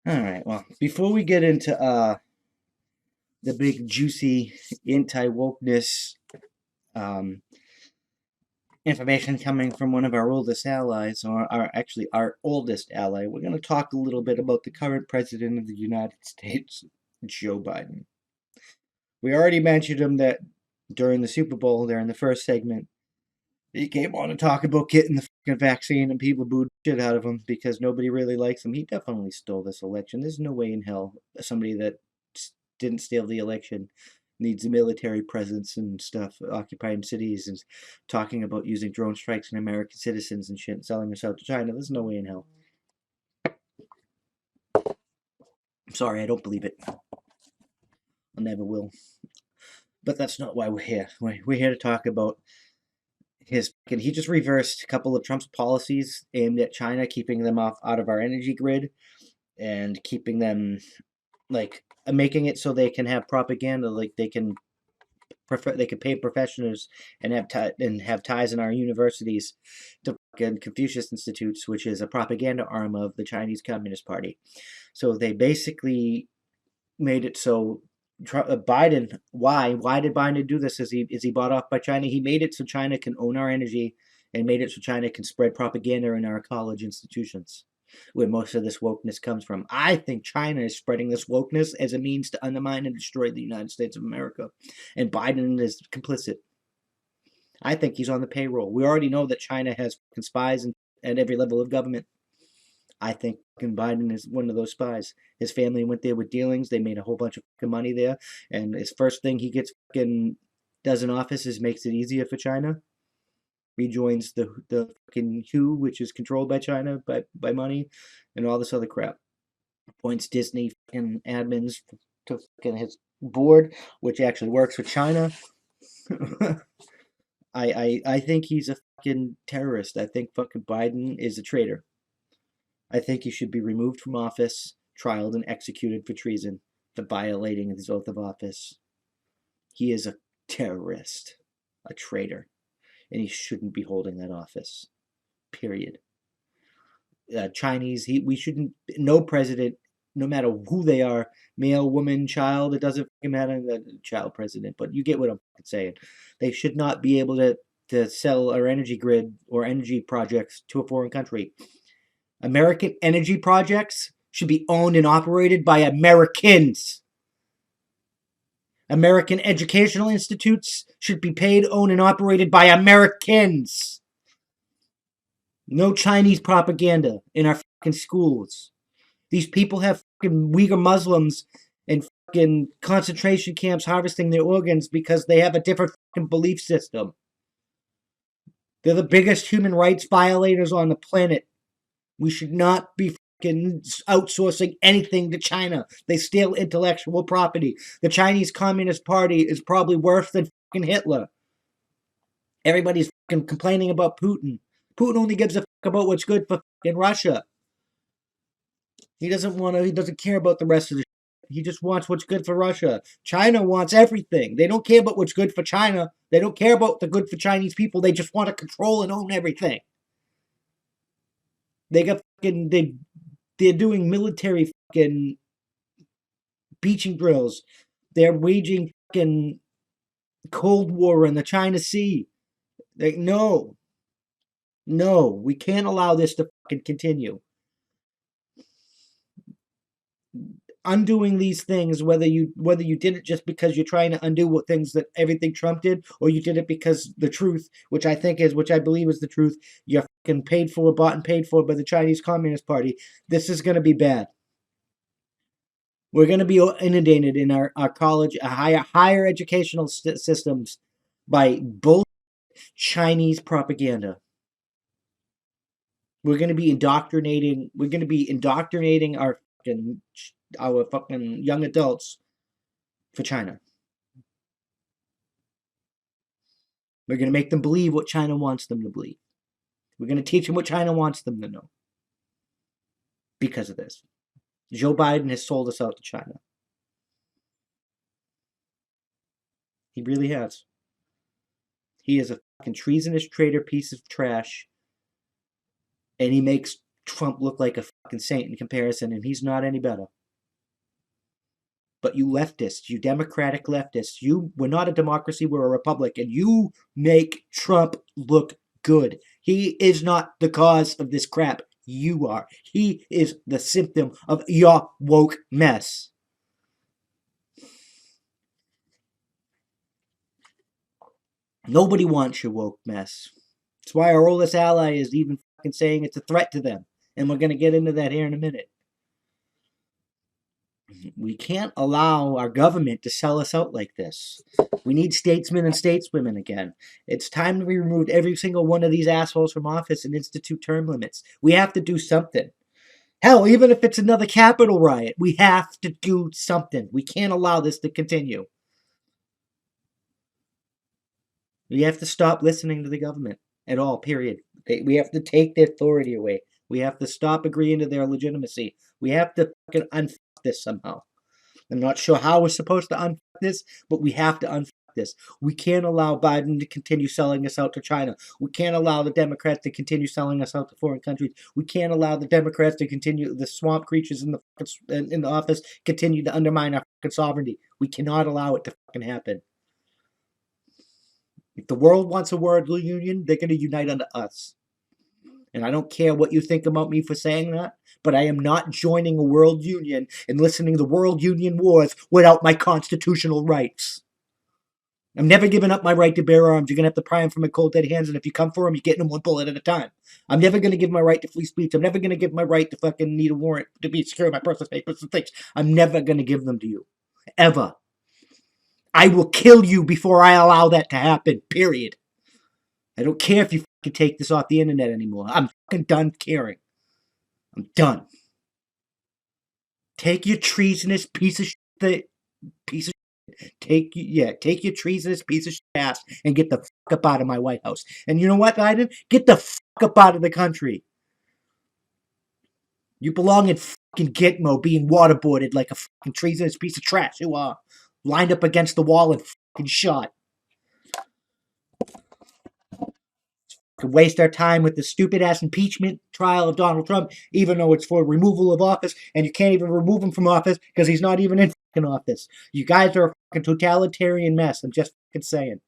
All right. Well, before we get into the big juicy anti-wokeness um, information coming from one of our oldest allies, or actually our oldest ally, we're going to talk a little bit about the current president of the United States, Joe Biden. We already mentioned him that during the Super Bowl, there in the first segment, he came on to talk about getting the fucking vaccine, and people booed shit out of him because nobody really likes him. He definitely stole this election. There's no way in hell somebody that didn't steal the election needs a military presence and stuff, occupying cities and talking about using drone strikes on American citizens and shit, and selling us out to China. There's no way in hell. I'm sorry, I don't believe it. I never will. But that's not why we're here. We're here to talk about he just reversed a couple of Trump's policies aimed at China, keeping them out of our energy grid and keeping them like making it so they can have propaganda, like they can pay professionals and have ties in our universities to Confucius Institutes, which is a propaganda arm of the Chinese Communist Party. So they basically made it so Biden. Why did Biden do this? Is he bought off by China? He made it so China can own our energy, and made it so China can spread propaganda in our college institutions, where most of this wokeness comes from. I think China is spreading this wokeness as a means to undermine and destroy the United States of America, and Biden is complicit. I think he's on the payroll. We already know that China has spies at every level of government. I think Biden is one of those spies. His family went there with dealings. They made a whole bunch of money there. And his first thing he does in office is makes it easier for China. Rejoins the fucking WHO, which is controlled by China by money, and all this other crap. Appoints Disney fucking admins to fucking his board, which actually works with China. I think he's a fucking terrorist. I think fucking Biden is a traitor. I think he should be removed from office, trialed, and executed for treason for violating his oath of office. He is a terrorist, a traitor, and he shouldn't be holding that office. Period. Chinese, we shouldn't. No president, no matter who they are, male, woman, child, it doesn't matter. The child president, but you get what I'm saying. They should not be able to sell our energy grid or energy projects to a foreign country. American energy projects should be owned and operated by Americans. American educational institutes should be paid, owned, and operated by Americans. No Chinese propaganda in our fucking schools. These people have fucking Uyghur Muslims in fucking concentration camps harvesting their organs because they have a different fucking belief system. They're the biggest human rights violators on the planet. We should not be fucking outsourcing anything to China. They steal intellectual property. The Chinese Communist Party is probably worse than fucking Hitler. Everybody's fucking complaining about Putin. Putin only gives a fuck about what's good for fucking Russia. He doesn't care about the rest of the shit. He just wants what's good for Russia. China wants everything. They don't care about what's good for China. They don't care about the good for Chinese people. They just want to control and own everything. They're doing military fucking beaching drills. They're waging fucking Cold War in the China Sea. No, we can't allow this to fucking continue. Undoing these things, whether you did it just because you're trying to undo what things that everything Trump did, or you did it because the truth, which I believe is the truth, you're fucking bought and paid for by the Chinese Communist Party. This is going to be bad. We're going to be inundated in our college, higher educational systems by both Chinese propaganda. We're going to be indoctrinating. We're going to be indoctrinating our fucking young adults for China. We're going to make them believe what China wants them to believe. We're going to teach them what China wants them to know. Because of this, Joe Biden has sold us out to China. He really has. He is a fucking treasonous traitor piece of trash. And he makes Trump look like a fucking saint in comparison, and he's not any better. But you leftists, you Democratic leftists, we're not a democracy, we're a republic, and you make Trump look good. He is not the cause of this crap. You are. He is the symptom of your woke mess. Nobody wants your woke mess. That's why our oldest ally is even fucking saying it's a threat to them. And we're going to get into that here in a minute. We can't allow our government to sell us out like this. We need statesmen and stateswomen again. It's time to be removed every single one of these assholes from office and institute term limits. We have to do something. Hell, even if it's another Capitol riot, we have to do something. We can't allow this to continue. We have to stop listening to the government at all, period. We have to take their authority away. We have to stop agreeing to their legitimacy. We have to fucking unfuck this somehow. I'm not sure how we're supposed to unfuck this, but we have to unfuck this. We can't allow Biden to continue selling us out to China. We can't allow the Democrats to continue selling us out to foreign countries. We can't allow the Democrats to continue, the swamp creatures in the office continue to undermine our fucking sovereignty. We cannot allow it to fucking happen. If the world wants a world union, they're going to unite under us. And I don't care what you think about me for saying that, but I am not joining a world union and listening to world union wars without my constitutional rights. I'm never giving up my right to bear arms. You're going to have to pry them from my cold dead hands, and if you come for them, you're getting them one bullet at a time. I'm never going to give my right to free speech. I'm never going to give my right to fucking need a warrant to be secure my personal papers and things. I'm never going to give them to you. Ever. I will kill you before I allow that to happen, period. I don't care if you fucking take this off the internet anymore. I'm fucking done caring. I'm done. Take your treasonous piece of shit. Take your treasonous piece of shit ass and get the fuck up out of my White House. And you know what, Biden? Get the fuck up out of the country. You belong in fucking Gitmo being waterboarded like a fucking treasonous piece of trash you are. Lined up against the wall and fucking shot. Could waste our time with the stupid-ass impeachment trial of Donald Trump, even though it's for removal of office, and you can't even remove him from office because he's not even in fucking office. You guys are a fucking totalitarian mess. I'm just fucking saying.